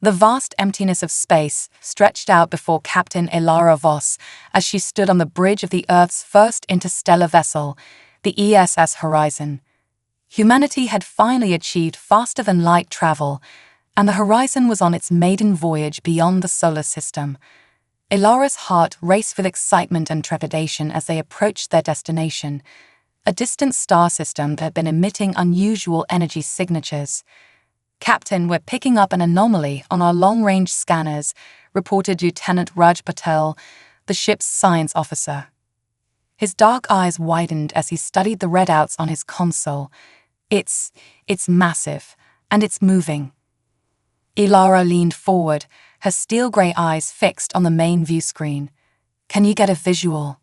The vast emptiness of space stretched out before Captain Elara Voss as she stood on the bridge of the Earth's first interstellar vessel, the ESS Horizon. Humanity had finally achieved faster-than-light travel, and the Horizon was on its maiden voyage beyond the solar system. Elara's heart raced with excitement and trepidation as they approached their destination, a distant star system that had been emitting unusual energy signatures. "Captain, we're picking up an anomaly on our long-range scanners," reported Lieutenant Raj Patel, the ship's science officer. His dark eyes widened as he studied the readouts on his console. It's massive, and it's moving." Elara leaned forward, her steel-grey eyes fixed on the main view screen. "Can you get a visual?"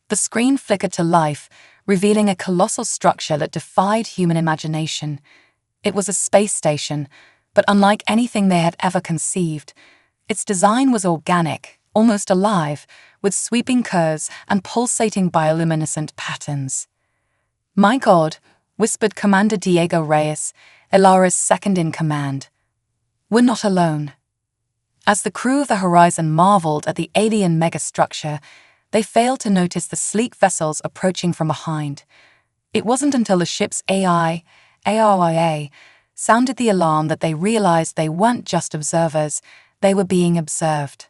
The screen flickered to life, revealing a colossal structure that defied human imagination. It was a space station, but unlike anything they had ever conceived. Its design was organic, almost alive, with sweeping curves and pulsating bioluminescent patterns. "My God," whispered Commander Diego Reyes, Elara's second-in-command. "We're not alone." As the crew of the Horizon marveled at the alien megastructure, they failed to notice the sleek vessels approaching from behind. It wasn't until the ship's ARIA sounded the alarm that they realized they weren't just observers, they were being observed.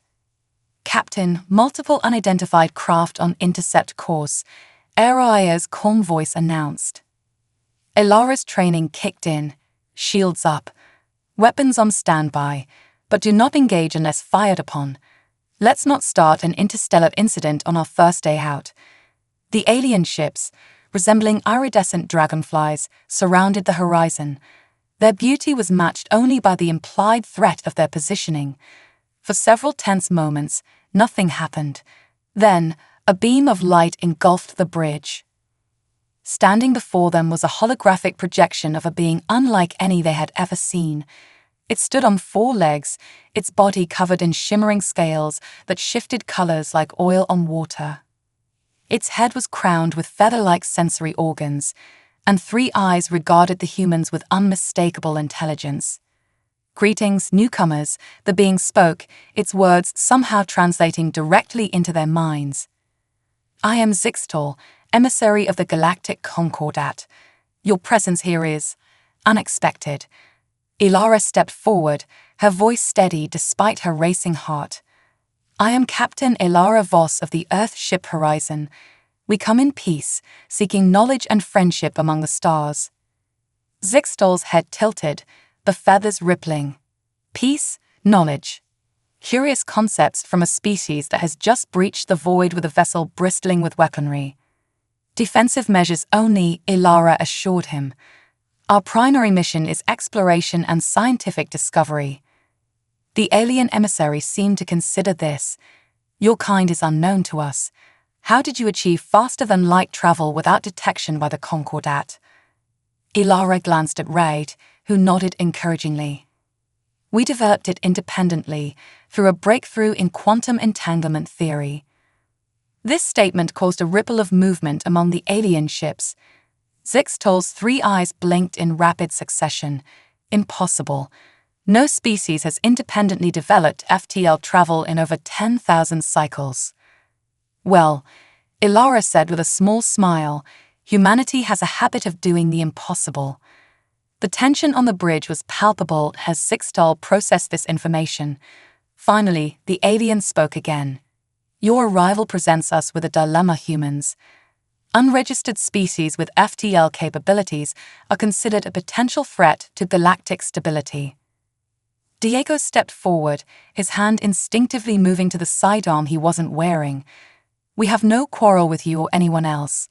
"Captain, multiple unidentified craft on intercept course," ARIA's calm voice announced. Elara's training kicked in, shields up, weapons on standby, but do not engage unless fired upon. Let's not start an interstellar incident on our first day out. The alien ships, resembling iridescent dragonflies, surrounded the Horizon. Their beauty was matched only by the implied threat of their positioning. For several tense moments, nothing happened. Then, a beam of light engulfed the bridge. Standing before them was a holographic projection of a being unlike any they had ever seen. It stood on 4 legs, its body covered in shimmering scales that shifted colors like oil on water. Its head was crowned with feather-like sensory organs, and 3 eyes regarded the humans with unmistakable intelligence. "Greetings, newcomers," the being spoke, its words somehow translating directly into their minds. "I am Zixtal, emissary of the Galactic Concordat. Your presence here is unexpected." Elara stepped forward, her voice steady despite her racing heart. "I am Captain Elara Voss of the Earth ship Horizon. We come in peace, seeking knowledge and friendship among the stars." Zixtal's head tilted, the feathers rippling. Peace, knowledge. Curious concepts from a species that has just breached the void with a vessel bristling with weaponry. "Defensive measures only," Elara assured him. "Our primary mission is exploration and scientific discovery." The alien emissary seemed to consider this. "Your kind is unknown to us. How did you achieve faster-than-light travel without detection by the Concordat?" Elara glanced at Raid, who nodded encouragingly. "We developed it independently, through a breakthrough in quantum entanglement theory." This statement caused a ripple of movement among the alien ships. Zixtal's 3 eyes blinked in rapid succession. Impossible. No species has independently developed FTL travel in over 10,000 cycles. "Well," Elara said with a small smile, "humanity has a habit of doing the impossible." The tension on the bridge was palpable as Zixtal processed this information. Finally, the alien spoke again. "Your arrival presents us with a dilemma, humans. Unregistered species with FTL capabilities are considered a potential threat to galactic stability." Diego stepped forward, his hand instinctively moving to the sidearm he wasn't wearing. "We have no quarrel with you or anyone else.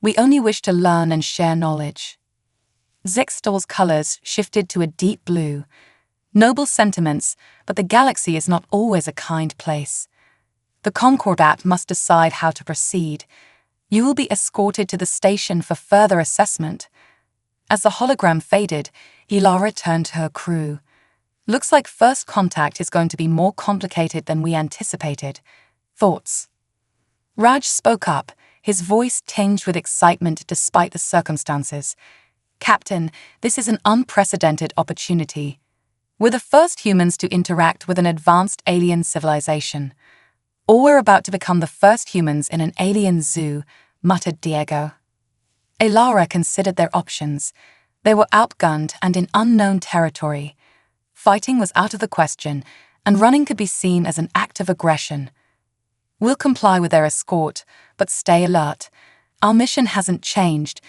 We only wish to learn and share knowledge." Zixtal's colors shifted to a deep blue. "Noble sentiments, but the galaxy is not always a kind place. The Concordat must decide how to proceed. You will be escorted to the station for further assessment." As the hologram faded, Elara turned to her crew. "Looks like first contact is going to be more complicated than we anticipated. Thoughts?" Raj spoke up, his voice tinged with excitement despite the circumstances. "Captain, this is an unprecedented opportunity. We're the first humans to interact with an advanced alien civilization. Or we're about to become the first humans in an alien zoo, muttered Diego. Elara considered their options. They were outgunned and in unknown territory. Fighting was out of the question, and running could be seen as an act of aggression. We'll comply with their escort, but stay alert. Our mission hasn't changed.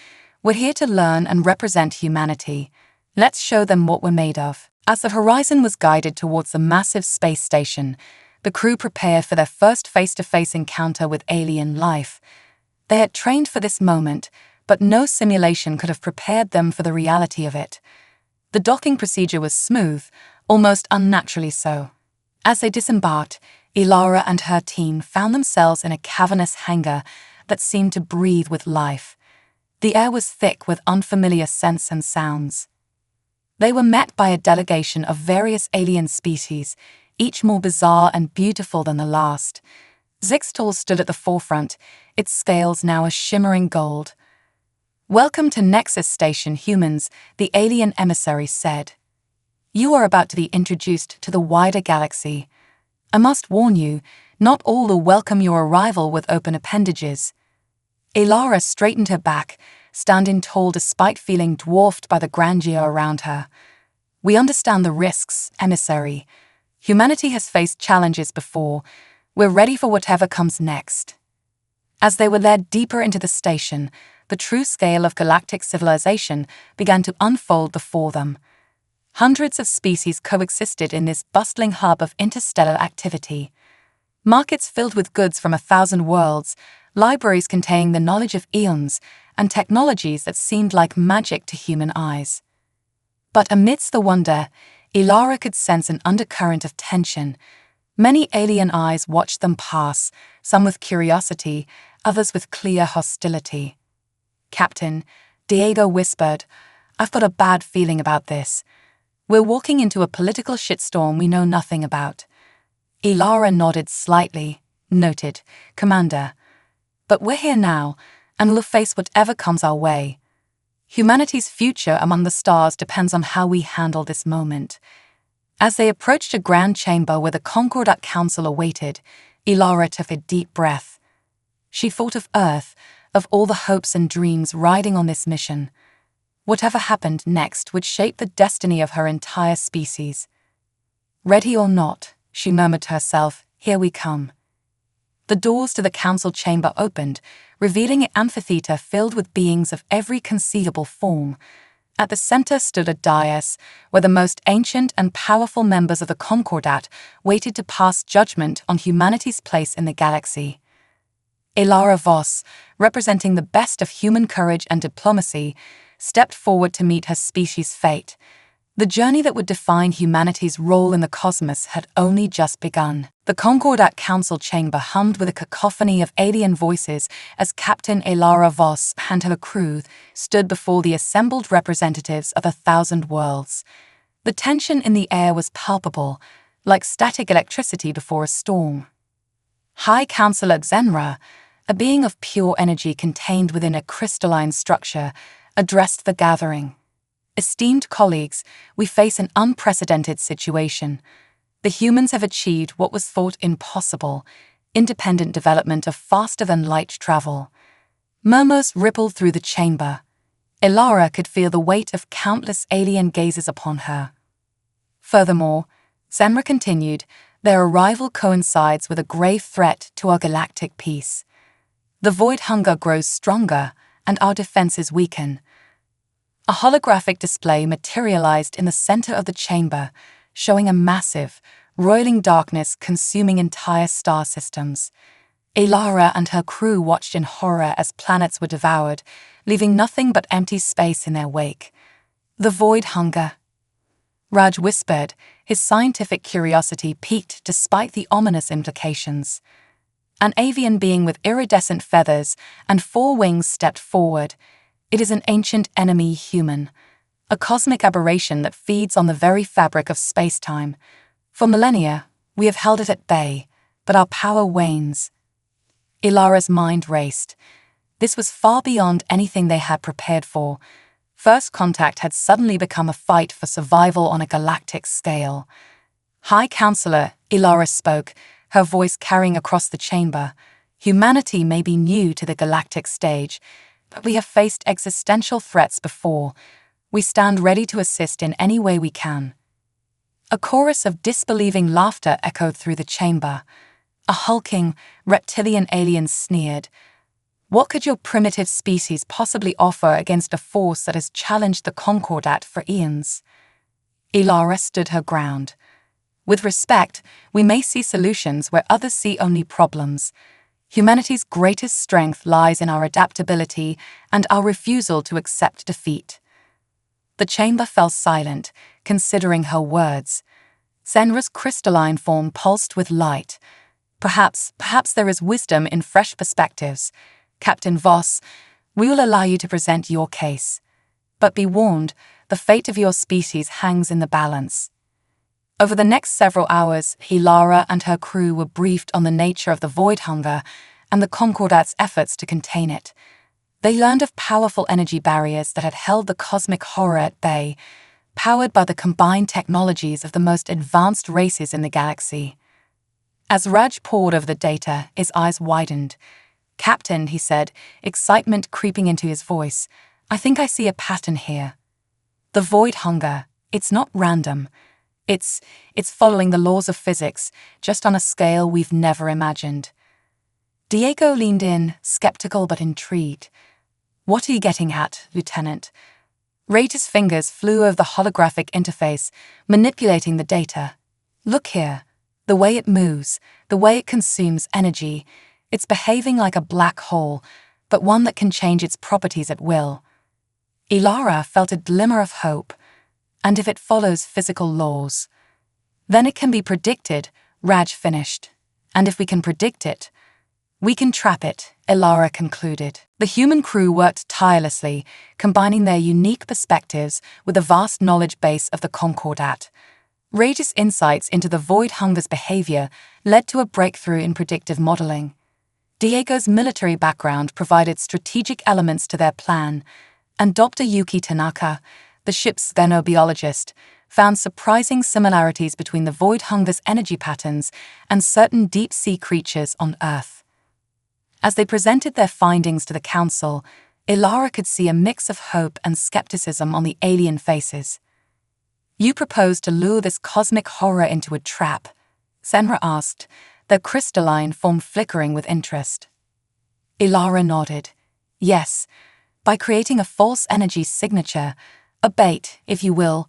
We're here to learn and represent humanity. Let's show them what we're made of. As the Horizon was guided towards the massive space station, the crew prepared for their first face-to-face encounter with alien life. They had trained for this moment, but no simulation could have prepared them for the reality of it. The docking procedure was smooth, almost unnaturally so. As they disembarked, Elara and her team found themselves in a cavernous hangar that seemed to breathe with life. The air was thick with unfamiliar scents and sounds. They were met by a delegation of various alien species, each more bizarre and beautiful than the last. Zixtal stood at the forefront, its scales now a shimmering gold. "Welcome to Nexus Station, humans," the alien emissary said. "You are about to be introduced to the wider galaxy. I must warn you, not all will welcome your arrival with open appendages." Elara straightened her back, standing tall despite feeling dwarfed by the grandeur around her. "We understand the risks, emissary. Humanity has faced challenges before. We're ready for whatever comes next." As they were led deeper into the station, the true scale of galactic civilization began to unfold before them. Hundreds of species coexisted in this bustling hub of interstellar activity. Markets filled with goods from 1,000 worlds, libraries containing the knowledge of eons, and technologies that seemed like magic to human eyes. But amidst the wonder, Elara could sense an undercurrent of tension. Many alien eyes watched them pass, some with curiosity, others with clear hostility. "Captain," Diego whispered, "I've got a bad feeling about this. We're walking into a political shitstorm we know nothing about." Elara nodded slightly. "Noted, Commander. But we're here now, and we'll face whatever comes our way. Humanity's future among the stars depends on how we handle this moment." As they approached a grand chamber where the Concordat Council awaited, Elara took a deep breath. She thought of Earth, of all the hopes and dreams riding on this mission. Whatever happened next would shape the destiny of her entire species. "Ready or not," she murmured to herself, "here we come." The doors to the council chamber opened, revealing an amphitheater filled with beings of every conceivable form. At the center stood a dais, where the most ancient and powerful members of the Concordat waited to pass judgment on humanity's place in the galaxy. Elara Voss, representing the best of human courage and diplomacy, stepped forward to meet her species' fate. The journey that would define humanity's role in the cosmos had only just begun. The Concordat Council chamber hummed with a cacophony of alien voices as Captain Elara Voss and her crew stood before the assembled representatives of 1,000 worlds. The tension in the air was palpable, like static electricity before a storm. High Counselor Xenra, a being of pure energy contained within a crystalline structure, addressed the gathering. "Esteemed colleagues, we face an unprecedented situation. The humans have achieved what was thought impossible, independent development of faster-than-light travel." Murmurs rippled through the chamber. Elara could feel the weight of countless alien gazes upon her. Furthermore, Xenra continued, "Their arrival coincides with a grave threat to our galactic peace. The void hunger grows stronger, and our defenses weaken." A holographic display materialized in the center of the chamber, showing a massive, roiling darkness consuming entire star systems. Elara and her crew watched in horror as planets were devoured, leaving nothing but empty space in their wake. "The void hunger," Raj whispered, his scientific curiosity piqued despite the ominous implications. An avian being with iridescent feathers and 4 wings stepped forward. "It is an ancient enemy human, a cosmic aberration that feeds on the very fabric of space-time. For millennia, we have held it at bay, but our power wanes." Ilara's mind raced. This was far beyond anything they had prepared for. First contact had suddenly become a fight for survival on a galactic scale. High Counselor Ilara spoke, her voice carrying across the chamber. Humanity may be new to the galactic stage, but we have faced existential threats before. We stand ready to assist in any way we can. A chorus of disbelieving laughter echoed through the chamber. A hulking, reptilian alien sneered. What could your primitive species possibly offer against a force that has challenged the Concordat for eons? Ilara stood her ground. With respect, we may see solutions where others see only problems. Humanity's greatest strength lies in our adaptability and our refusal to accept defeat. The chamber fell silent, considering her words. Senra's crystalline form pulsed with light. Perhaps there is wisdom in fresh perspectives. Captain Voss, we will allow you to present your case. But be warned, the fate of your species hangs in the balance. Over the next several hours, Ilara and her crew were briefed on the nature of the void hunger and the Concordat's efforts to contain it. They learned of powerful energy barriers that had held the cosmic horror at bay, powered by the combined technologies of the most advanced races in the galaxy. As Raj pored over the data, his eyes widened. "Captain," he said, excitement creeping into his voice, "I think I see a pattern here. The void hunger, it's not random. It's following the laws of physics, just on a scale we've never imagined." Diego leaned in, skeptical but intrigued. "What are you getting at, Lieutenant?" Ray's fingers flew over the holographic interface, manipulating the data. "Look here. The way it moves, the way it consumes energy, it's behaving like a black hole, but one that can change its properties at will." Ilara felt a glimmer of hope. "And if it follows physical laws, then it can be predicted," Raj finished. "And if we can predict it, we can trap it," Ilara concluded. The human crew worked tirelessly, combining their unique perspectives with the vast knowledge base of the Concordat. Raj's insights into the void hunger's behavior led to a breakthrough in predictive modeling. Diego's military background provided strategic elements to their plan, and Dr. Yuki Tanaka, the ship's xenobiologist, found surprising similarities between the void hunger's energy patterns and certain deep-sea creatures on Earth. As they presented their findings to the Council, Ilara could see a mix of hope and skepticism on the alien faces. "You propose to lure this cosmic horror into a trap?" Senra asked, their crystalline form flickering with interest. Ilara nodded. "Yes, by creating a false energy signature, a bait, if you will,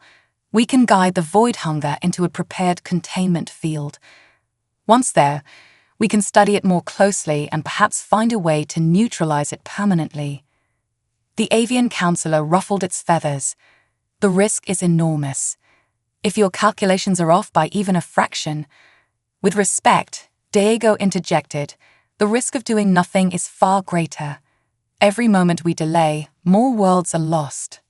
we can guide the void hunger into a prepared containment field. Once there, we can study it more closely and perhaps find a way to neutralize it permanently." The avian counselor ruffled its feathers. "The risk is enormous. If your calculations are off by even a fraction..." "With respect," Diego interjected, "the risk of doing nothing is far greater. Every moment we delay, more worlds are lost."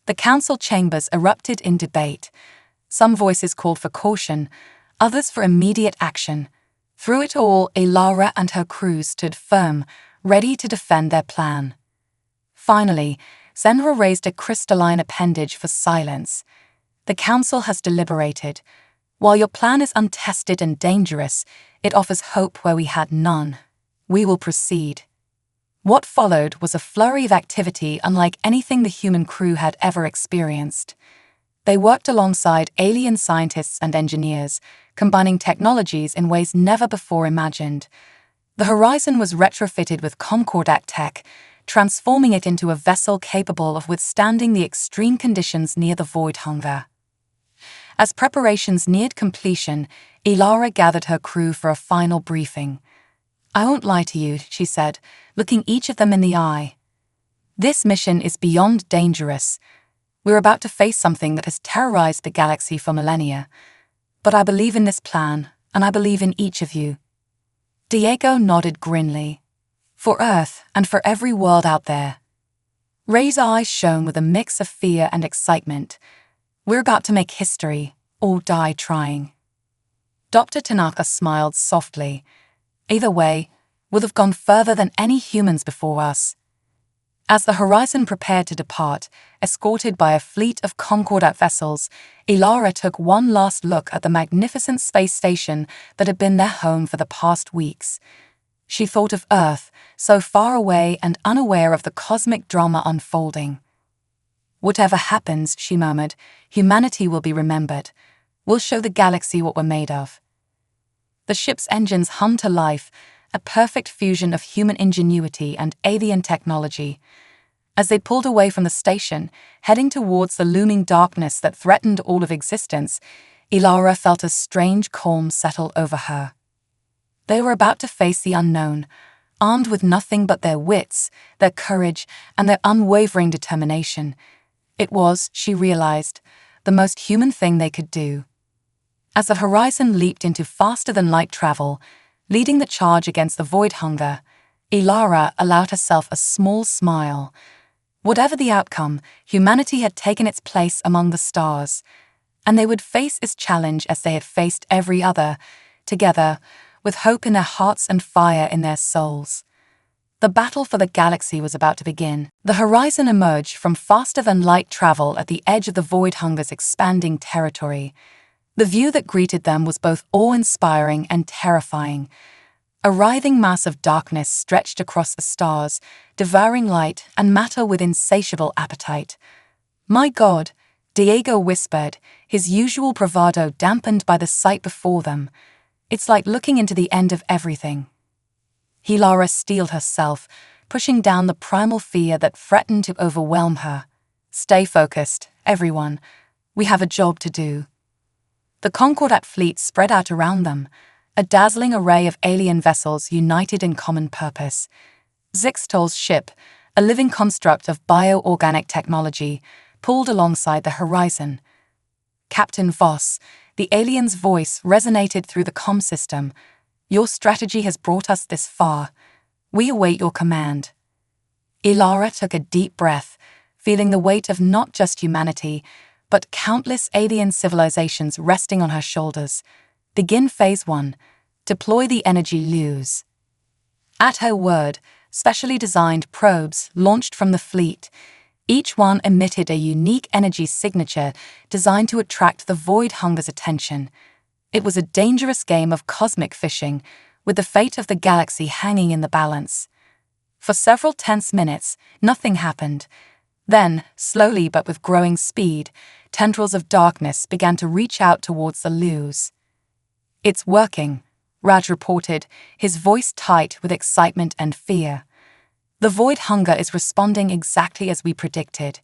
The council chambers erupted in debate. Some voices called for caution, others for immediate action. Through it all, Ilara and her crew stood firm, ready to defend their plan. Finally, Senra raised a crystalline appendage for silence. "The council has deliberated. While your plan is untested and dangerous, it offers hope where we had none. We will proceed." What followed was a flurry of activity unlike anything the human crew had ever experienced. They worked alongside alien scientists and engineers, combining technologies in ways never before imagined. The Horizon was retrofitted with Concordat tech, transforming it into a vessel capable of withstanding the extreme conditions near the void hunger. As preparations neared completion, Ilara gathered her crew for a final briefing. "I won't lie to you," she said, looking each of them in the eye. "This mission is beyond dangerous. We're about to face something that has terrorized the galaxy for millennia. But I believe in this plan, and I believe in each of you." Diego nodded grimly. "For Earth and for every world out there." Ray's eyes shone with a mix of fear and excitement. "We're about to make history, or die trying." Dr. Tanaka smiled softly. "Either way, we'll have gone further than any humans before us." As the Horizon prepared to depart, escorted by a fleet of Concordat vessels, Elara took one last look at the magnificent space station that had been their home for the past weeks. She thought of Earth, so far away and unaware of the cosmic drama unfolding. "Whatever happens," she murmured, "humanity will be remembered. We'll show the galaxy what we're made of." The ship's engines hummed to life, a perfect fusion of human ingenuity and alien technology. As they pulled away from the station, heading towards the looming darkness that threatened all of existence, Elara felt a strange calm settle over her. They were about to face the unknown, armed with nothing but their wits, their courage, and their unwavering determination. It was, she realized, the most human thing they could do. As the Horizon leaped into faster-than-light travel, leading the charge against the void hunger, Elara allowed herself a small smile. Whatever the outcome, humanity had taken its place among the stars, and they would face its challenge as they had faced every other, together, with hope in their hearts and fire in their souls. The battle for the galaxy was about to begin. The Horizon emerged from faster-than-light travel at the edge of the void hunger's expanding territory. The view that greeted them was both awe-inspiring and terrifying. A writhing mass of darkness stretched across the stars, devouring light and matter with insatiable appetite. "My God," Diego whispered, his usual bravado dampened by the sight before them. "It's like looking into the end of everything." Elara steeled herself, pushing down the primal fear that threatened to overwhelm her. "Stay focused, everyone. We have a job to do." The Concordat fleet spread out around them, a dazzling array of alien vessels united in common purpose. Zixtol's ship, a living construct of bio-organic technology, pulled alongside the Horizon. "Captain Voss," the alien's voice resonated through the comm system. "Your strategy has brought us this far. We await your command." Elara took a deep breath, feeling the weight of not just humanity, but countless alien civilizations resting on her shoulders. "Begin Phase 1. Deploy the energy lures." At her word, specially designed probes launched from the fleet. Each one emitted a unique energy signature designed to attract the void hunger's attention. It was a dangerous game of cosmic fishing, with the fate of the galaxy hanging in the balance. For several tense minutes, nothing happened. Then, slowly but with growing speed, tendrils of darkness began to reach out towards the lures. "It's working," Raj reported, his voice tight with excitement and fear. "The void hunger is responding exactly as we predicted."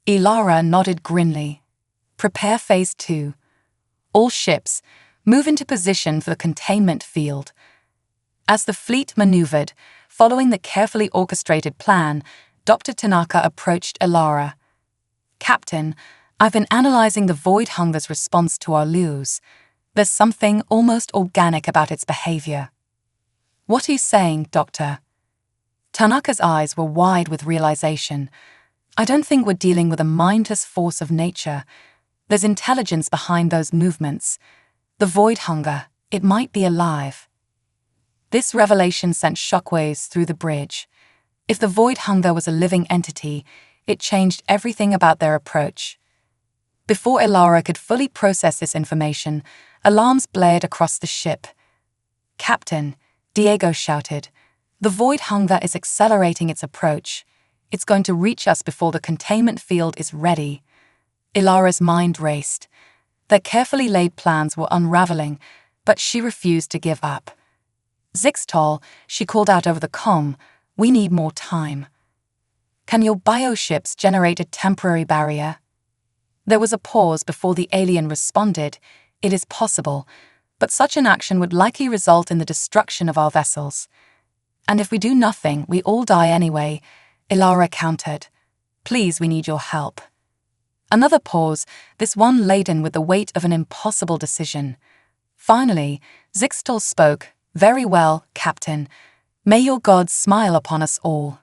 Elara nodded grimly. "Prepare Phase 2. All ships, move into position for the containment field." As the fleet maneuvered, following the carefully orchestrated plan, Dr. Tanaka approached Elara. "Captain, I've been analyzing the void hunger's response to our lures. There's something almost organic about its behavior." "What are you saying, Doctor?" Tanaka's eyes were wide with realization. "I don't think we're dealing with a mindless force of nature. There's intelligence behind those movements. The void hunger, it might be alive." This revelation sent shockwaves through the bridge. If the void hunger was a living entity, it changed everything about their approach. Before Elara could fully process this information, alarms blared across the ship. "Captain," Diego shouted, "the void hunger is accelerating its approach. It's going to reach us before the containment field is ready." Elara's mind raced. Their carefully laid plans were unraveling, but she refused to give up. "Zixtol," she called out over the comm, "we need more time. Can your bioships generate a temporary barrier?" There was a pause before the alien responded. "It is possible, but such an action would likely result in the destruction of our vessels. And if we do nothing, we all die anyway," Elara countered. "Please, we need your help." Another pause, this one laden with the weight of an impossible decision. Finally, Zixtol spoke. "Very well, Captain. May your gods smile upon us all."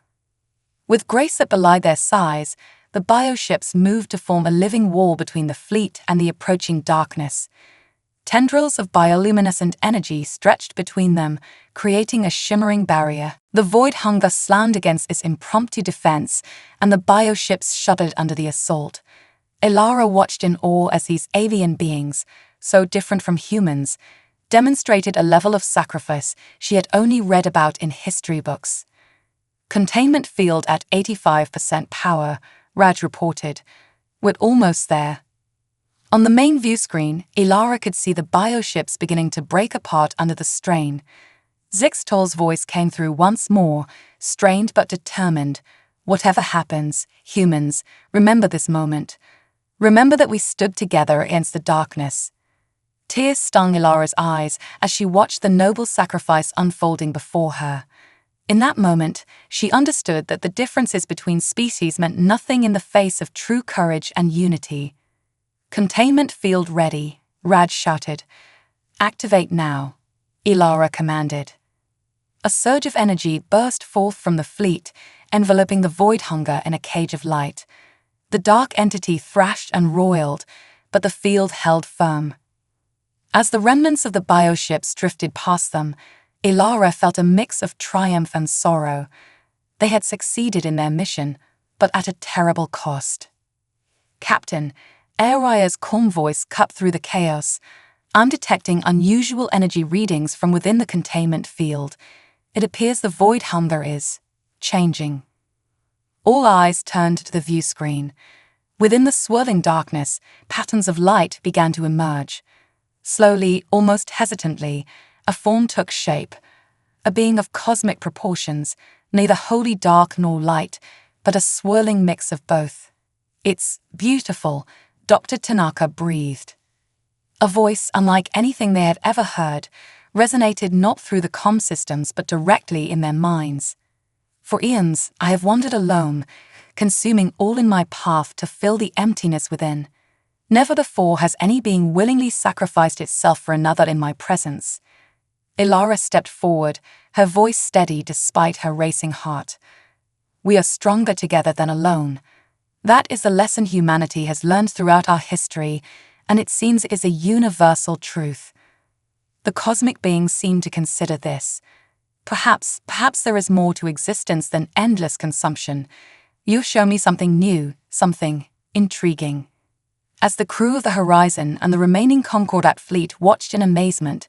With grace that belied their size, the bioships moved to form a living wall between the fleet and the approaching darkness. Tendrils of bioluminescent energy stretched between them, creating a shimmering barrier. The void hunger slammed against its impromptu defense, and the bioships shuddered under the assault. Elara watched in awe as these alien beings, so different from humans, demonstrated a level of sacrifice she had only read about in history books. Containment field at 85% power, Raj reported. We're almost there. On the main view screen, Elara could see the bioships beginning to break apart under the strain. Zixtal's voice came through once more, strained but determined. Whatever happens, humans, remember this moment. Remember that we stood together against the darkness. Tears stung Elara's eyes as she watched the noble sacrifice unfolding before her. In that moment, she understood that the differences between species meant nothing in the face of true courage and unity. Containment field ready, Raj shouted. Activate now, Elara commanded. A surge of energy burst forth from the fleet, enveloping the void hunger in a cage of light. The dark entity thrashed and roiled, but the field held firm. As the remnants of the bioships drifted past them, Elara felt a mix of triumph and sorrow. They had succeeded in their mission, but at a terrible cost. Captain, Araya's calm voice cut through the chaos. I'm detecting unusual energy readings from within the containment field. It appears the void hunger is changing. All eyes turned to the view screen. Within the swirling darkness, patterns of light began to emerge. Slowly, almost hesitantly, a form took shape. A being of cosmic proportions, neither wholly dark nor light, but a swirling mix of both. It's beautiful, Dr. Tanaka breathed. A voice unlike anything they had ever heard resonated not through the comm systems but directly in their minds. For eons, I have wandered alone, consuming all in my path to fill the emptiness within. Never before has any being willingly sacrificed itself for another in my presence. Elara stepped forward, her voice steady despite her racing heart. We are stronger together than alone. That is the lesson humanity has learned throughout our history, and it seems it is a universal truth. The cosmic beings seem to consider this. Perhaps there is more to existence than endless consumption. You show me something new, something intriguing. As the crew of the Horizon and the remaining Concordat fleet watched in amazement,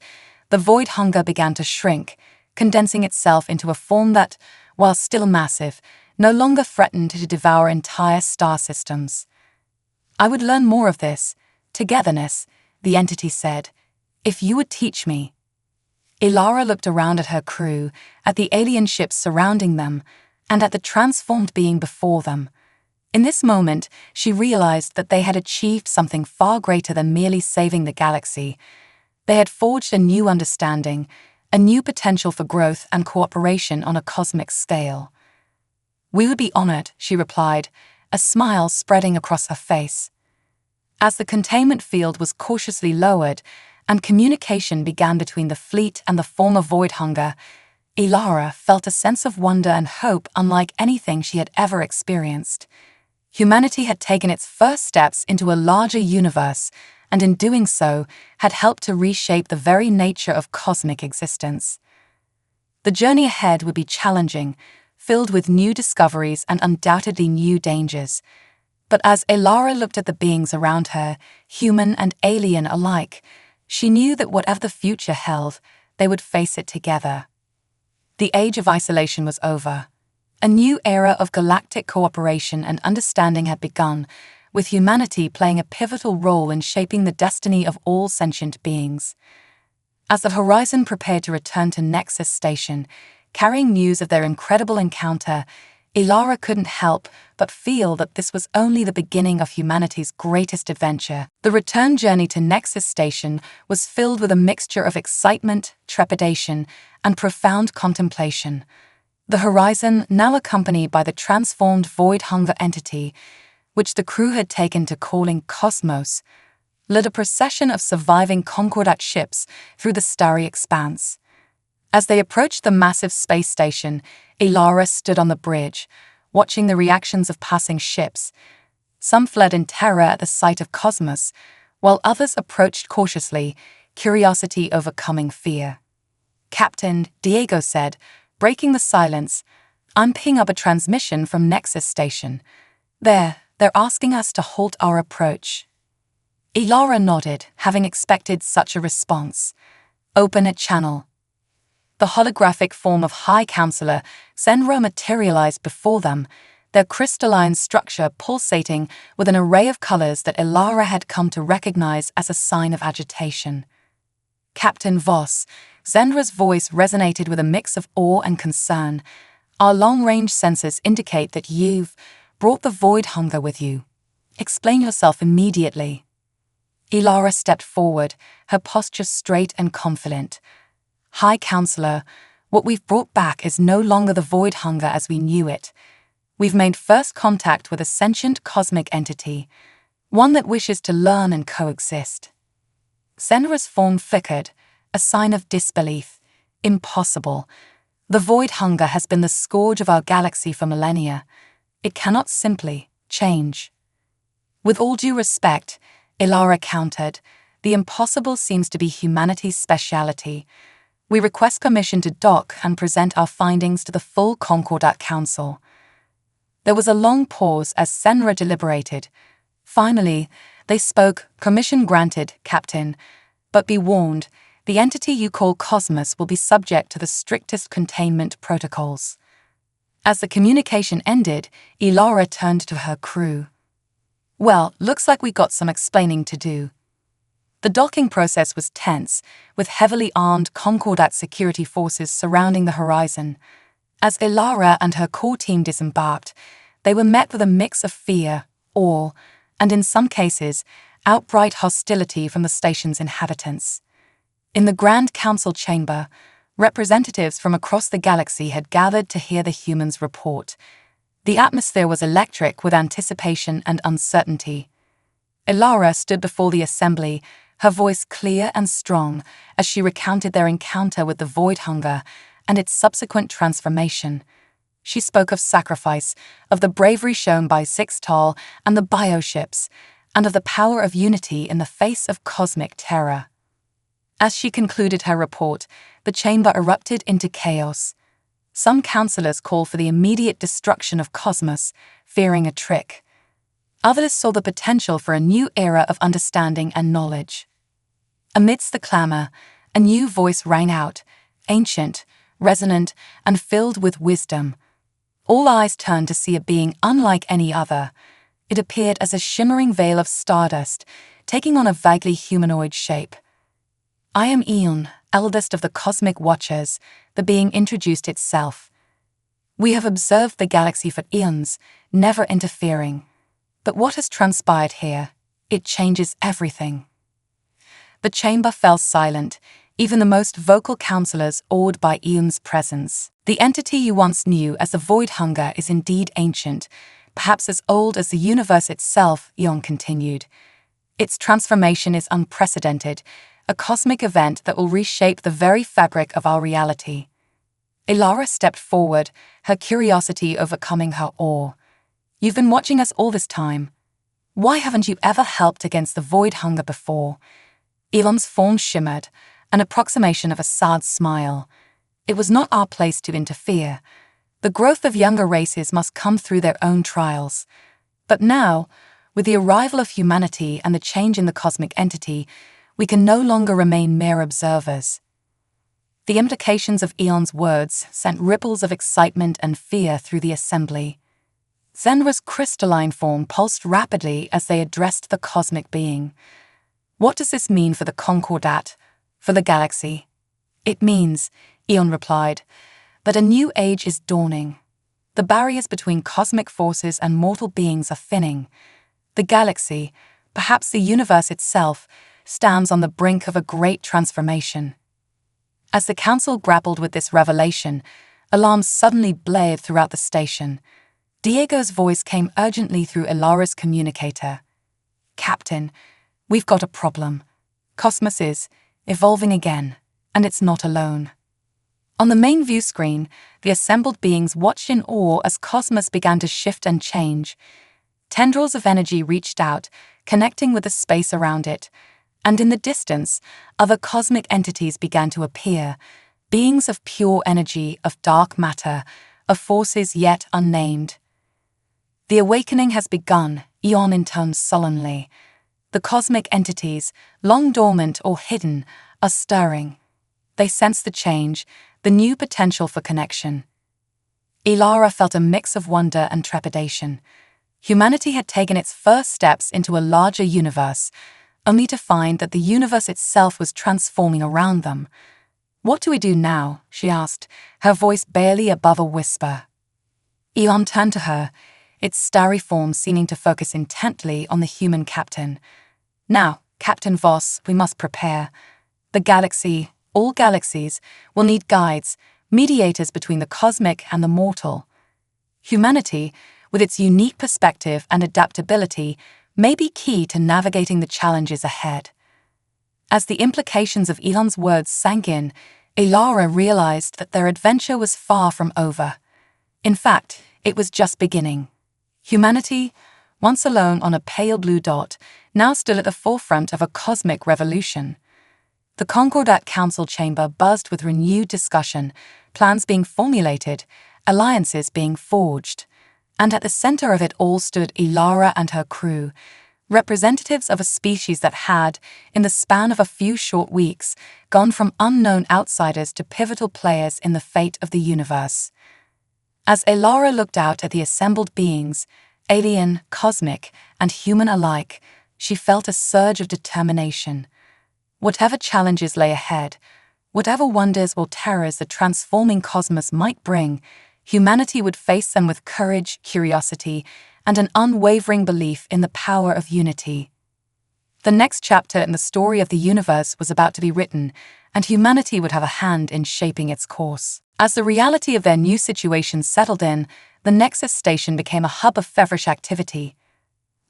the void hunger began to shrink, condensing itself into a form that, while still massive, no longer threatened to devour entire star systems. I would learn more of this, togetherness, the entity said, if you would teach me. Elara looked around at her crew, at the alien ships surrounding them, and at the transformed being before them. In this moment, she realized that they had achieved something far greater than merely saving the galaxy. They had forged a new understanding, a new potential for growth and cooperation on a cosmic scale. We would be honored, she replied, a smile spreading across her face. As the containment field was cautiously lowered and communication began between the fleet and the former void hunger, Elara felt a sense of wonder and hope unlike anything she had ever experienced. Humanity had taken its first steps into a larger universe, and in doing so, had helped to reshape the very nature of cosmic existence. The journey ahead would be challenging, filled with new discoveries and undoubtedly new dangers. But as Elara looked at the beings around her, human and alien alike, she knew that whatever the future held, they would face it together. The age of isolation was over. A new era of galactic cooperation and understanding had begun, with humanity playing a pivotal role in shaping the destiny of all sentient beings. As the Horizon prepared to return to Nexus Station, carrying news of their incredible encounter, Elara couldn't help but feel that this was only the beginning of humanity's greatest adventure. The return journey to Nexus Station was filled with a mixture of excitement, trepidation, and profound contemplation. The Horizon, now accompanied by the transformed void hunger entity, which the crew had taken to calling Cosmos, led a procession of surviving Concordat ships through the starry expanse. As they approached the massive space station, Elara stood on the bridge, watching the reactions of passing ships. Some fled in terror at the sight of Cosmos, while others approached cautiously, curiosity overcoming fear. "Captain," Diego said, breaking the silence, "I'm picking up a transmission from Nexus Station. They're asking us to halt our approach." Ilara nodded, having expected such a response. "Open a channel." The holographic form of High Counselor Senra materialized before them, their crystalline structure pulsating with an array of colors that Ilara had come to recognize as a sign of agitation. "Captain Voss," Senra's voice resonated with a mix of awe and concern. "Our long-range sensors indicate that you've brought the void hunger with you. Explain yourself immediately." Ilara stepped forward, her posture straight and confident. "High Counselor, what we've brought back is no longer the void hunger as we knew it. We've made first contact with a sentient cosmic entity, one that wishes to learn and coexist." Senra's form flickered, a sign of disbelief. "Impossible. The void hunger has been the scourge of our galaxy for millennia. It cannot simply change." "With all due respect," Ilara countered, "the impossible seems to be humanity's speciality. We request permission to dock and present our findings to the full Concordat Council." There was a long pause as Senra deliberated. Finally, they spoke. "Permission granted, Captain. But be warned, the entity you call Cosmos will be subject to the strictest containment protocols." As the communication ended, Ilara turned to her crew. "Well, looks like we got some explaining to do." The docking process was tense, with heavily armed Concordat security forces surrounding the horizon. As Ilara and her core team disembarked, they were met with a mix of fear, awe, and in some cases, outright hostility from the station's inhabitants. In the Grand Council chamber, representatives from across the galaxy had gathered to hear the humans' report. The atmosphere was electric with anticipation and uncertainty. Ilara stood before the assembly, her voice clear and strong as she recounted their encounter with the void hunger and its subsequent transformation. She spoke of sacrifice, of the bravery shown by Sixtal and the bioships, and of the power of unity in the face of cosmic terror. As she concluded her report, the chamber erupted into chaos. Some counselors called for the immediate destruction of Cosmos, fearing a trick. Others saw the potential for a new era of understanding and knowledge. Amidst the clamor, a new voice rang out, ancient, resonant, and filled with wisdom. All eyes turned to see a being unlike any other. It appeared as a shimmering veil of stardust, taking on a vaguely humanoid shape. "I am Eon, eldest of the Cosmic Watchers," the being introduced itself. "We have observed the galaxy for eons, never interfering. But what has transpired here? It changes everything." The chamber fell silent, even the most vocal counselors awed by Eon's presence. "The entity you once knew as the Void Hunger is indeed ancient, perhaps as old as the universe itself," Eon continued. "Its transformation is unprecedented, a cosmic event that will reshape the very fabric of our reality." Ilara stepped forward, her curiosity overcoming her awe. "You've been watching us all this time. Why haven't you ever helped against the Void Hunger before?" Elam's form shimmered, an approximation of a sad smile. "It was not our place to interfere. The growth of younger races must come through their own trials. But now, with the arrival of humanity and the change in the cosmic entity, we can no longer remain mere observers." The implications of Eon's words sent ripples of excitement and fear through the assembly. Zenra's crystalline form pulsed rapidly as they addressed the cosmic being. "What does this mean for the Concordat, for the galaxy?" "It means," Eon replied, "that a new age is dawning. The barriers between cosmic forces and mortal beings are thinning. The galaxy, perhaps the universe itself, stands on the brink of a great transformation." As the council grappled with this revelation, alarms suddenly blared throughout the station. Diego's voice came urgently through Ilara's communicator. "Captain, we've got a problem. Cosmos is evolving again, and it's not alone." On the main view screen, the assembled beings watched in awe as Cosmos began to shift and change. Tendrils of energy reached out, connecting with the space around it, And in the distance, other cosmic entities began to appear, beings of pure energy, of dark matter, of forces yet unnamed. The awakening has begun, Eon intones sullenly. The cosmic entities, long dormant or hidden, are stirring. They sense the change, the new potential for connection. Ilara felt a mix of wonder and trepidation. Humanity had taken its first steps into a larger universe, only to find that the universe itself was transforming around them. "What do we do now?" she asked, her voice barely above a whisper. Eon turned to her, its starry form seeming to focus intently on the human captain. "Now, Captain Voss, we must prepare. The galaxy, all galaxies, will need guides, mediators between the cosmic and the mortal. Humanity, with its unique perspective and adaptability, may be key to navigating the challenges ahead." As the implications of Elon's words sank in, Ilara realized that their adventure was far from over. In fact, it was just beginning. Humanity, once alone on a pale blue dot, now stood at the forefront of a cosmic revolution. The Concordat Council chamber buzzed with renewed discussion, plans being formulated, alliances being forged. And at the center of it all stood Ilara and her crew, representatives of a species that had, in the span of a few short weeks, gone from unknown outsiders to pivotal players in the fate of the universe. As Ilara looked out at the assembled beings, alien, cosmic, and human alike, she felt a surge of determination. Whatever challenges lay ahead, whatever wonders or terrors the transforming cosmos might bring, humanity would face them with courage, curiosity, and an unwavering belief in the power of unity. The next chapter in the story of the universe was about to be written, and humanity would have a hand in shaping its course. As the reality of their new situation settled in, the Nexus station became a hub of feverish activity.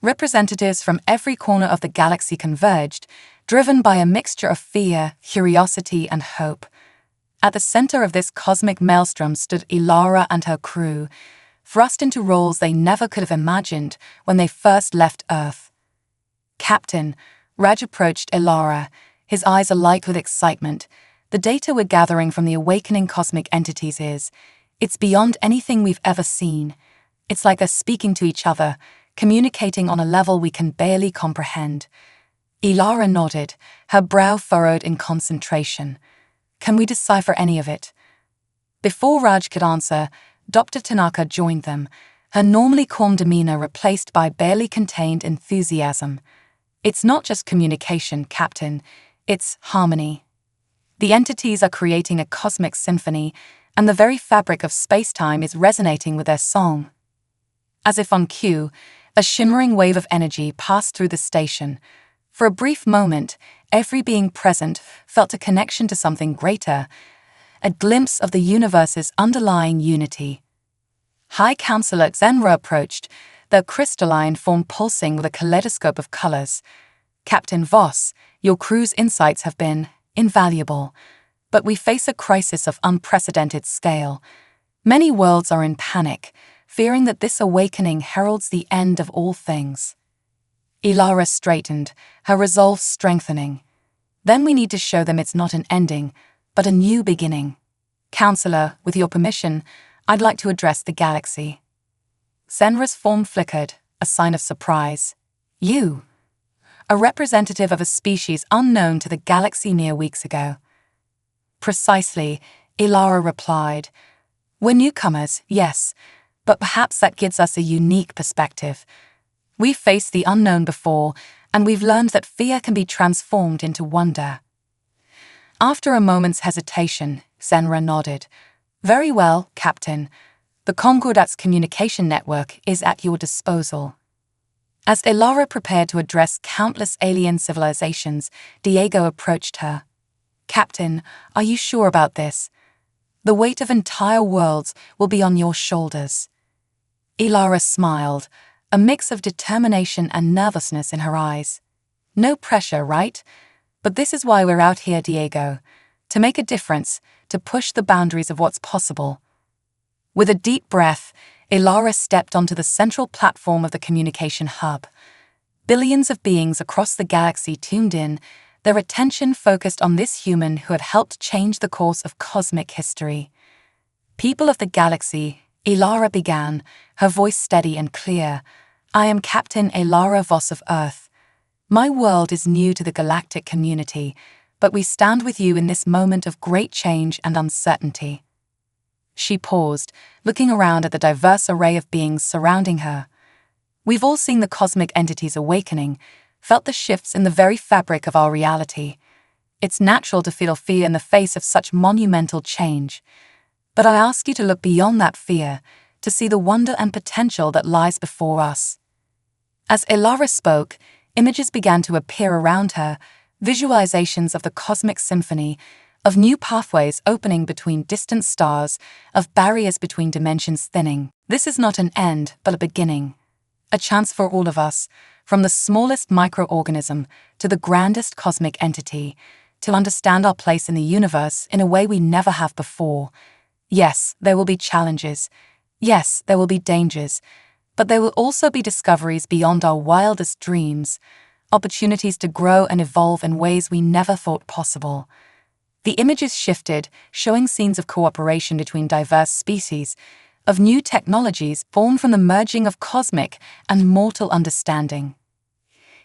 Representatives from every corner of the galaxy converged, driven by a mixture of fear, curiosity, and hope. At the center of this cosmic maelstrom stood Ilara and her crew, thrust into roles they never could have imagined when they first left Earth. "Captain," Raj approached Ilara, his eyes alight with excitement. "The data we're gathering from the awakening cosmic entities it's beyond anything we've ever seen. It's like they're speaking to each other, communicating on a level we can barely comprehend." Ilara nodded, her brow furrowed in concentration. "Can we decipher any of it?" Before Raj could answer, Dr. Tanaka joined them, her normally calm demeanor replaced by barely contained enthusiasm. "It's not just communication, Captain. It's harmony. The entities are creating a cosmic symphony, and the very fabric of space-time is resonating with their song." As if on cue, a shimmering wave of energy passed through the station. For a brief moment, every being present felt a connection to something greater, a glimpse of the universe's underlying unity. High Counselor Zenra approached, their crystalline form pulsing with a kaleidoscope of colors. "Captain Voss, your crew's insights have been invaluable, but we face a crisis of unprecedented scale. Many worlds are in panic, fearing that this awakening heralds the end of all things." Ilara straightened, her resolve strengthening. "Then we need to show them it's not an ending, but a new beginning. Counselor, with your permission, I'd like to address the galaxy." Zenra's form flickered, a sign of surprise. "You? A representative of a species unknown to the galaxy mere weeks ago?" "Precisely," Ilara replied. "We're newcomers, yes, but perhaps that gives us a unique perspective. We've faced the unknown before, and we've learned that fear can be transformed into wonder." After a moment's hesitation, Zenra nodded. "Very well, Captain. The Concordat's communication network is at your disposal." As Ilara prepared to address countless alien civilizations, Diego approached her. "Captain, are you sure about this? The weight of entire worlds will be on your shoulders." Ilara smiled, a mix of determination and nervousness in her eyes. "No pressure, right? But this is why we're out here, Diego. To make a difference, to push the boundaries of what's possible." With a deep breath, Ilara stepped onto the central platform of the communication hub. Billions of beings across the galaxy tuned in, their attention focused on this human who had helped change the course of cosmic history. "People of the galaxy," Ilara began, her voice steady and clear. "I am Captain Ilara Voss of Earth. My world is new to the galactic community, but we stand with you in this moment of great change and uncertainty." She paused, looking around at the diverse array of beings surrounding her. "We've all seen the cosmic entities awakening, felt the shifts in the very fabric of our reality. It's natural to feel fear in the face of such monumental change. But I ask you to look beyond that fear, to see the wonder and potential that lies before us." As Ilara spoke, images began to appear around her, visualizations of the cosmic symphony, of new pathways opening between distant stars, of barriers between dimensions thinning. This is not an end, but a beginning. A chance for all of us, from the smallest microorganism to the grandest cosmic entity, to understand our place in the universe in a way we never have before. Yes, there will be challenges. Yes, there will be dangers. But there will also be discoveries beyond our wildest dreams, opportunities to grow and evolve in ways we never thought possible. The images shifted, showing scenes of cooperation between diverse species, of new technologies born from the merging of cosmic and mortal understanding.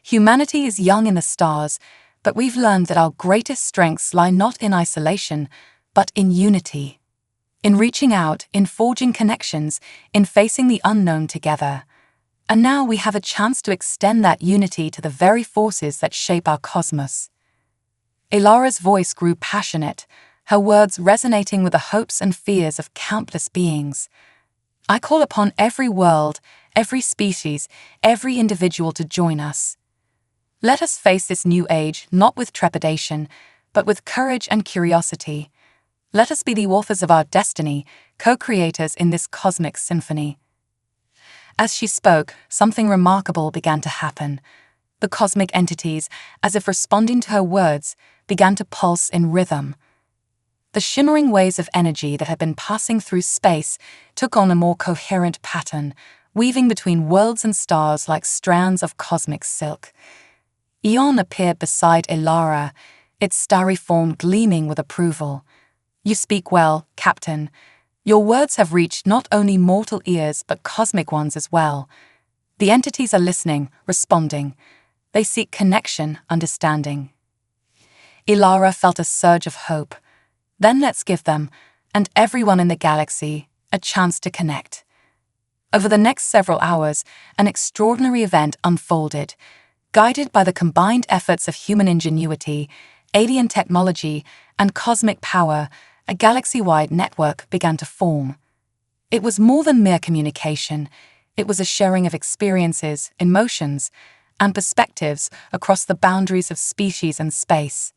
Humanity is young in the stars, but we've learned that our greatest strengths lie not in isolation, but in unity. In reaching out, in forging connections, in facing the unknown together. And now we have a chance to extend that unity to the very forces that shape our cosmos. Ilara's voice grew passionate, her words resonating with the hopes and fears of countless beings. "I call upon every world, every species, every individual to join us. Let us face this new age not with trepidation, but with courage and curiosity. Let us be the authors of our destiny, co-creators in this cosmic symphony." As she spoke, something remarkable began to happen. The cosmic entities, as if responding to her words, began to pulse in rhythm. The shimmering waves of energy that had been passing through space took on a more coherent pattern, weaving between worlds and stars like strands of cosmic silk. Eon appeared beside Ilara, its starry form gleaming with approval. "You speak well, Captain. Your words have reached not only mortal ears but cosmic ones as well. The entities are listening, responding. They seek connection, understanding." Ilara felt a surge of hope. Then let's give them, and everyone in the galaxy, a chance to connect. Over the next several hours, an extraordinary event unfolded. Guided by the combined efforts of human ingenuity, alien technology, and cosmic power, a galaxy-wide network began to form. It was more than mere communication. It was a sharing of experiences, emotions, and perspectives across the boundaries of species and space.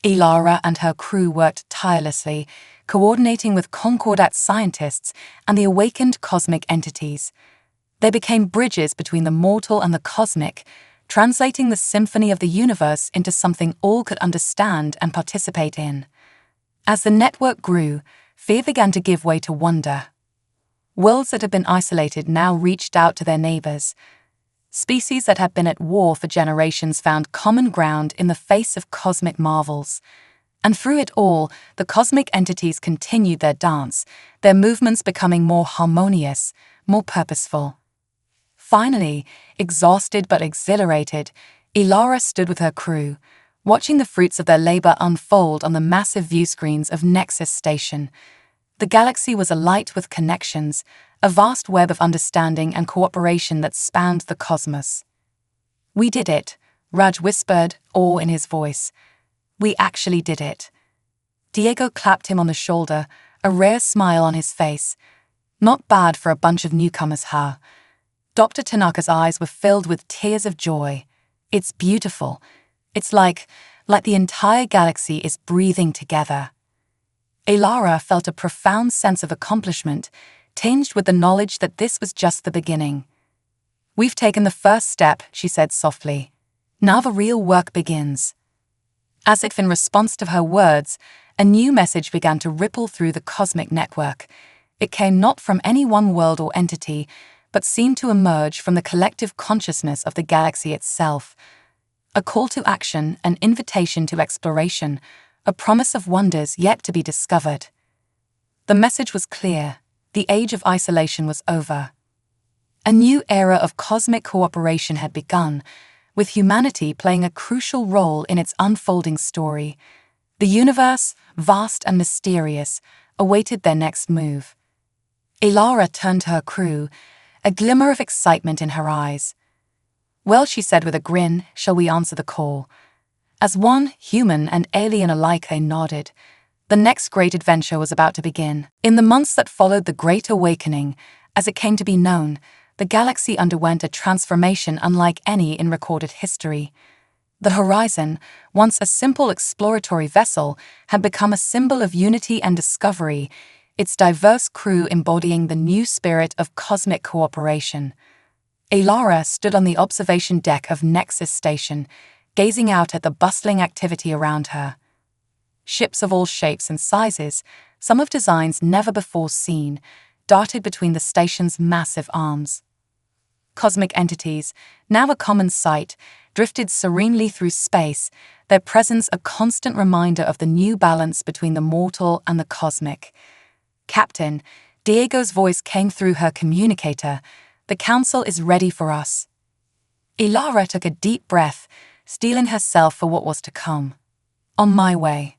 Ilara and her crew worked tirelessly, coordinating with Concordat scientists and the awakened cosmic entities. They became bridges between the mortal and the cosmic, translating the symphony of the universe into something all could understand and participate in. As the network grew, fear began to give way to wonder. Worlds that had been isolated now reached out to their neighbors. Species that had been at war for generations found common ground in the face of cosmic marvels. And through it all, the cosmic entities continued their dance, their movements becoming more harmonious, more purposeful. Finally, exhausted but exhilarated, Ilara stood with her crew, watching the fruits of their labor unfold on the massive view screens of Nexus Station. The galaxy was alight with connections, a vast web of understanding and cooperation that spanned the cosmos. "We did it," Raj whispered, awe in his voice. "We actually did it." Diego clapped him on the shoulder, a rare smile on his face. "Not bad for a bunch of newcomers, huh?" Dr. Tanaka's eyes were filled with tears of joy. "It's beautiful. It's like the entire galaxy is breathing together." Ilara felt a profound sense of accomplishment, tinged with the knowledge that this was just the beginning. "We've taken the first step," she said softly. "Now the real work begins." As if in response to her words, a new message began to ripple through the cosmic network. It came not from any one world or entity, but seemed to emerge from the collective consciousness of the galaxy itself. A call to action, an invitation to exploration, a promise of wonders yet to be discovered. The message was clear: the age of isolation was over. A new era of cosmic cooperation had begun, with humanity playing a crucial role in its unfolding story. The universe, vast and mysterious, awaited their next move. Elara turned to her crew, a glimmer of excitement in her eyes. "Well," she said with a grin, "shall we answer the call?" As one, human and alien alike, they nodded. The next great adventure was about to begin. In the months that followed the Great Awakening, as it came to be known, the galaxy underwent a transformation unlike any in recorded history. The Horizon, once a simple exploratory vessel, had become a symbol of unity and discovery, its diverse crew embodying the new spirit of cosmic cooperation. Elara stood on the observation deck of Nexus Station, gazing out at the bustling activity around her. Ships of all shapes and sizes, some of designs never before seen, darted between the station's massive arms. Cosmic entities, now a common sight, drifted serenely through space, their presence a constant reminder of the new balance between the mortal and the cosmic. "Captain," Diego's voice came through her communicator, "the Council is ready for us." Elara took a deep breath, steeling herself for what was to come. "On my way."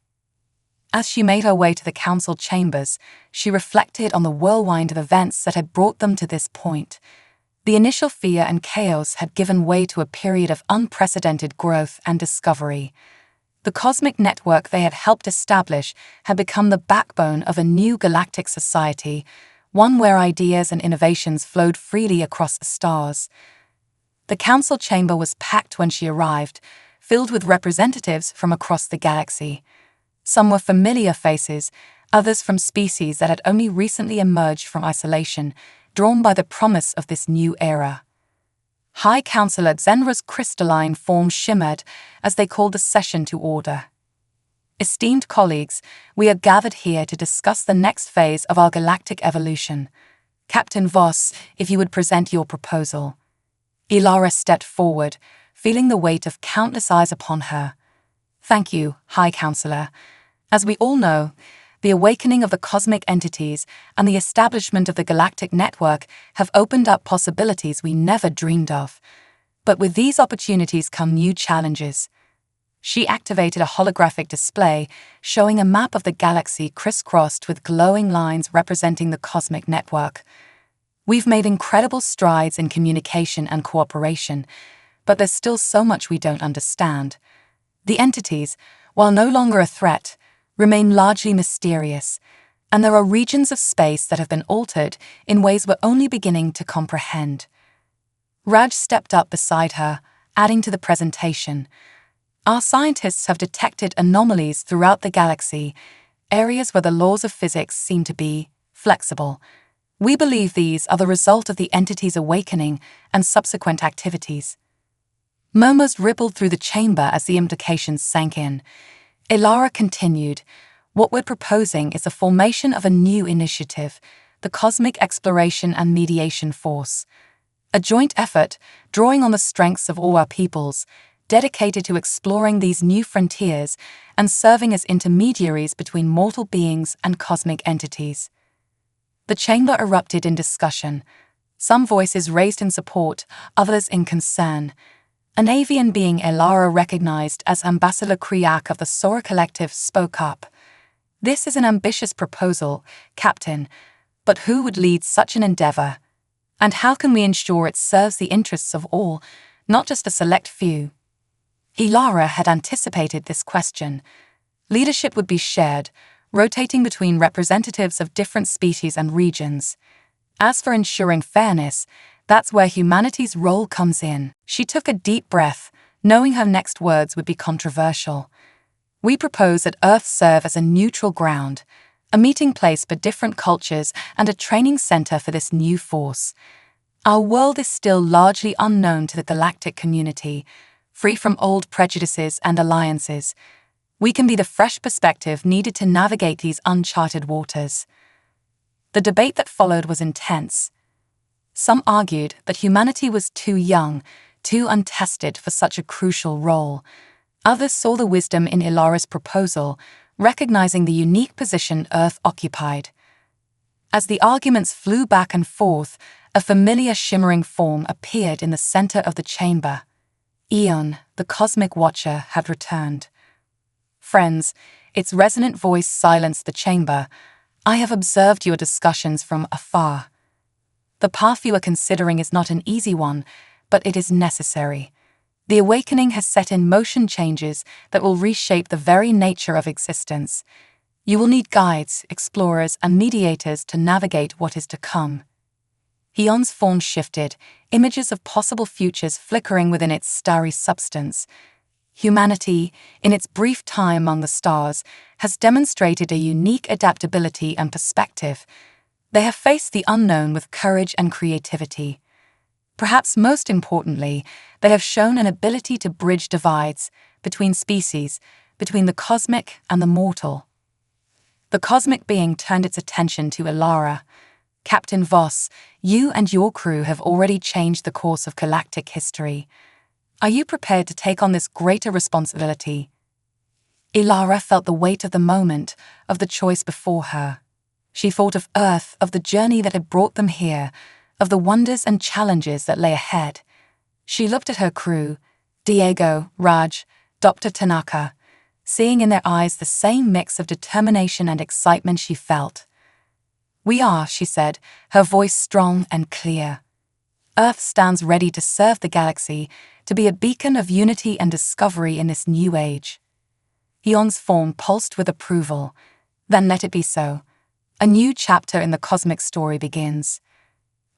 As she made her way to the Council chambers, she reflected on the whirlwind of events that had brought them to this point. The initial fear and chaos had given way to a period of unprecedented growth and discovery. The cosmic network they had helped establish had become the backbone of a new galactic society, one where ideas and innovations flowed freely across the stars. The council chamber was packed when she arrived, filled with representatives from across the galaxy. Some were familiar faces, others from species that had only recently emerged from isolation, drawn by the promise of this new era. High Counselor Zenra's crystalline form shimmered as they called the session to order. "Esteemed colleagues, we are gathered here to discuss the next phase of our galactic evolution. Captain Voss, if you would present your proposal." Elara stepped forward, feeling the weight of countless eyes upon her. "Thank you, High Counselor. As we all know, the awakening of the cosmic entities and the establishment of the galactic network have opened up possibilities we never dreamed of. But with these opportunities come new challenges." She activated a holographic display showing a map of the galaxy crisscrossed with glowing lines representing the cosmic network. "We've made incredible strides in communication and cooperation, but there's still so much we don't understand. The entities, while no longer a threat, remain largely mysterious, and there are regions of space that have been altered in ways we're only beginning to comprehend." Raj stepped up beside her, adding to the presentation. "Our scientists have detected anomalies throughout the galaxy, areas where the laws of physics seem to be flexible. We believe these are the result of the entity's awakening and subsequent activities." Murmurs rippled through the chamber as the implications sank in. Elara continued, "What we're proposing is the formation of a new initiative, the Cosmic Exploration and Mediation Force. A joint effort, drawing on the strengths of all our peoples, dedicated to exploring these new frontiers and serving as intermediaries between mortal beings and cosmic entities." The chamber erupted in discussion. Some voices raised in support, others in concern. An avian being Elara recognized as Ambassador Kriak of the Sora Collective spoke up. "This is an ambitious proposal, Captain, but who would lead such an endeavor? And how can we ensure it serves the interests of all, not just a select few?" Elara had anticipated this question. Leadership would be shared, rotating between representatives of different species and regions. As for ensuring fairness, that's where humanity's role comes in. She took a deep breath, knowing her next words would be controversial. "We propose that Earth serve as a neutral ground, a meeting place for different cultures and a training center for this new force. Our world is still largely unknown to the galactic community, free from old prejudices and alliances. We can be the fresh perspective needed to navigate these uncharted waters." The debate that followed was intense. Some argued that humanity was too young, too untested for such a crucial role. Others saw the wisdom in Ilara's proposal, recognizing the unique position Earth occupied. As the arguments flew back and forth, a familiar shimmering form appeared in the center of the chamber. Eon, the cosmic watcher, had returned. "Friends," its resonant voice silenced the chamber, "I have observed your discussions from afar. The path you are considering is not an easy one, but it is necessary. The awakening has set in motion changes that will reshape the very nature of existence. You will need guides, explorers, and mediators to navigate what is to come." Eon's form shifted, images of possible futures flickering within its starry substance. Humanity, in its brief time among the stars, has demonstrated a unique adaptability and perspective. They have faced the unknown with courage and creativity. Perhaps most importantly, they have shown an ability to bridge divides between species, between the cosmic and the mortal. The cosmic being turned its attention to Ilara. "Captain Voss, you and your crew have already changed the course of galactic history. Are you prepared to take on this greater responsibility?" Ilara felt the weight of the moment, of the choice before her. She thought of Earth, of the journey that had brought them here, of the wonders and challenges that lay ahead. She looked at her crew, Diego, Raj, Dr. Tanaka, seeing in their eyes the same mix of determination and excitement she felt. "We are," she said, her voice strong and clear. "Earth stands ready to serve the galaxy, to be a beacon of unity and discovery in this new age." Eon's form pulsed with approval. "Then let it be so. A new chapter in the cosmic story begins."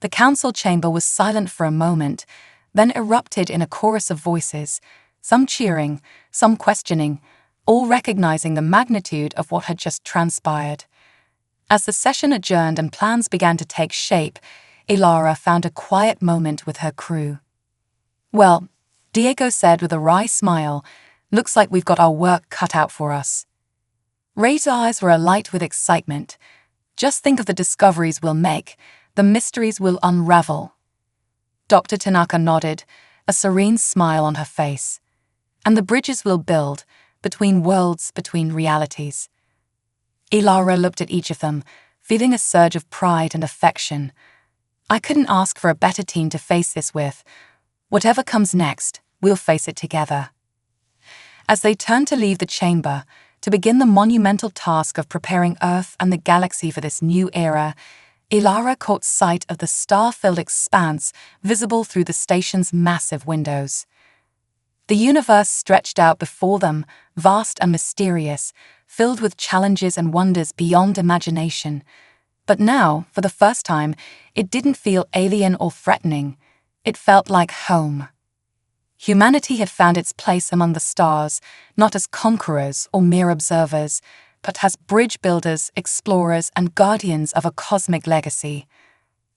The council chamber was silent for a moment, then erupted in a chorus of voices, some cheering, some questioning, all recognizing the magnitude of what had just transpired. As the session adjourned and plans began to take shape, Ilara found a quiet moment with her crew. "Well," Diego said with a wry smile, "looks like we've got our work cut out for us." Ray's eyes were alight with excitement. "Just think of the discoveries we'll make, the mysteries we'll unravel." Dr. Tanaka nodded, a serene smile on her face. "And the bridges we'll build, between worlds, between realities." Ilara looked at each of them, feeling a surge of pride and affection. "I couldn't ask for a better team to face this with. Whatever comes next, we'll face it together." As they turned to leave the chamber, to begin the monumental task of preparing Earth and the galaxy for this new era, Ilara caught sight of the star-filled expanse visible through the station's massive windows. The universe stretched out before them, vast and mysterious, filled with challenges and wonders beyond imagination. But now, for the first time, it didn't feel alien or threatening. It felt like home. Humanity had found its place among the stars, not as conquerors or mere observers, but as bridge builders, explorers, and guardians of a cosmic legacy.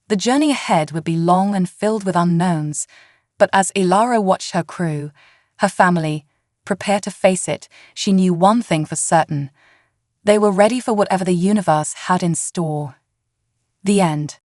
The journey ahead would be long and filled with unknowns, but as Ilara watched her crew, her family, prepare to face it, she knew one thing for certain. They were ready for whatever the universe had in store. The end.